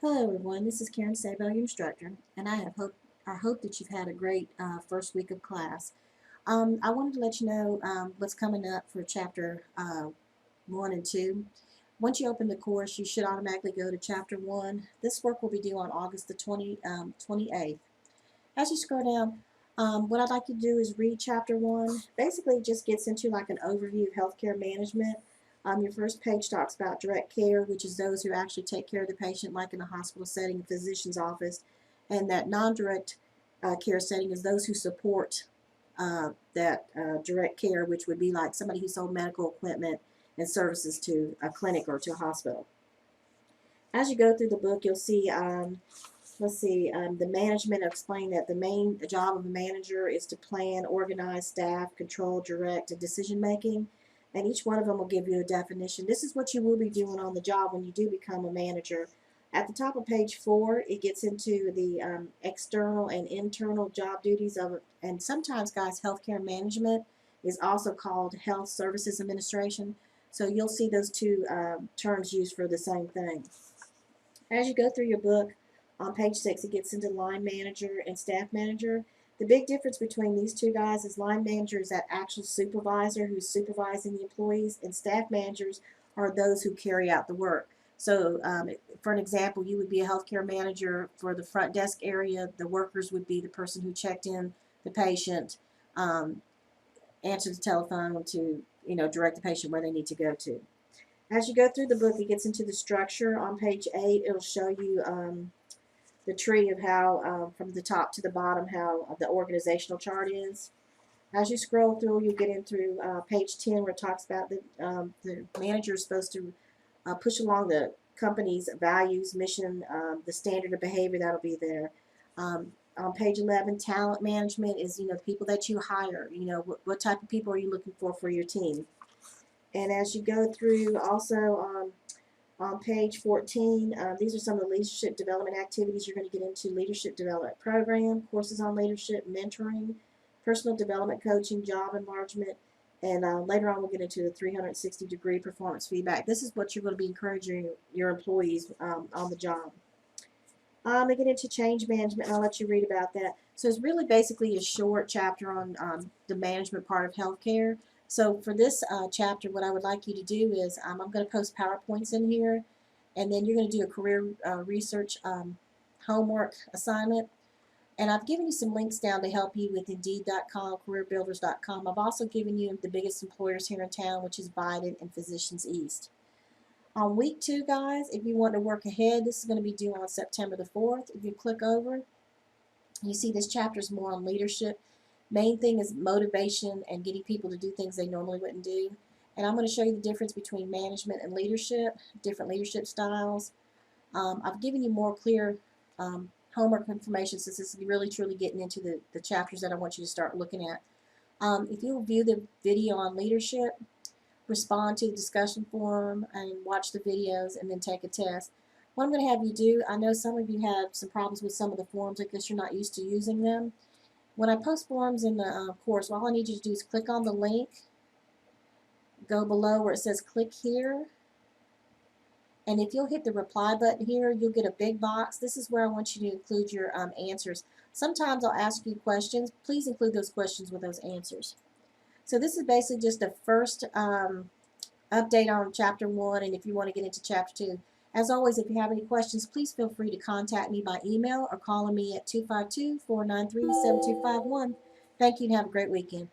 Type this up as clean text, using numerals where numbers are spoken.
Hello everyone, this is Karen Sabo, your instructor, and I hope that you've had a great first week of class. I wanted to let you know what's coming up for chapter 1 and 2. Once you open the course, you should automatically go to chapter 1. This work will be due on August the 28th. As you scroll down, what I'd like you to do is read chapter 1. Basically, it just gets into like an overview of healthcare management. Your first page talks about direct care, which is those who actually take care of the patient, like in a hospital setting, a physician's office, and that non-direct care setting is those who support that direct care, which would be like somebody who sold medical equipment and services to a clinic or to a hospital. As you go through the book, you'll see the management explain that the main job of a manager is to plan, organize, staff, control, direct, and decision making. And each one of them will give you a definition. This is what you will be doing on the job when you do become a manager. At the top of page 4, it gets into the external and internal job duties of it. And sometimes, guys, healthcare management is also called health services administration. So you'll see those two terms used for the same thing. As you go through your book, on page 6, it gets into line manager and staff manager. The big difference between these two guys is line manager is that actual supervisor who's supervising the employees, and staff managers are those who carry out the work. So, for an example, you would be a healthcare manager for the front desk area. The workers would be the person who checked in the patient, answered the telephone to direct the patient where they need to go to. As you go through the book, it gets into the structure. On page 8, it'll show you the tree of how, from the top to the bottom, how the organizational chart is. As you scroll through, you'll get into page 10 where it talks about the manager is supposed to push along the company's values, mission, the standard of behavior that'll be there. On page 11, talent management is, the people that you hire. What type of people are you looking for your team? And as you go through, also on page 14, these are some of the leadership development activities you're going to get into: leadership development program, courses on leadership, mentoring, personal development coaching, job enlargement, and later on we'll get into the 360-degree performance feedback. This is what you're going to be encouraging your employees on the job. They get into change management, and I'll let you read about that. So it's really basically a short chapter on the management part of healthcare. So for this chapter, what I would like you to do is I'm going to post PowerPoints in here, and then you're going to do a career research homework assignment. And I've given you some links down to help you with Indeed.com, CareerBuilders.com. I've also given you the biggest employers here in town, which is Biden and Physicians East. On week 2, guys, if you want to work ahead, this is going to be due on September the 4th. If you click over, you see this chapter is more on leadership. Main thing is motivation and getting people to do things they normally wouldn't do. And I'm going to show you the difference between management and leadership, different leadership styles. I've given you more clear homework information, since this is really truly getting into the chapters that I want you to start looking at. If you'll view the video on leadership, respond to the discussion forum, and watch the videos, and then take a test. What I'm going to have you do, I know some of you have some problems with some of the forums because you're not used to using them. When I post forums in the course, all I need you to do is click on the link, go below where it says click here, and if you'll hit the reply button here, you'll get a big box. This is where I want you to include your answers. Sometimes I'll ask you questions. Please include those questions with those answers. So this is basically just the first update on chapter 1, and if you want to get into chapter 2. As always, if you have any questions, please feel free to contact me by email or calling me at 252-493-7251. Thank you and have a great weekend.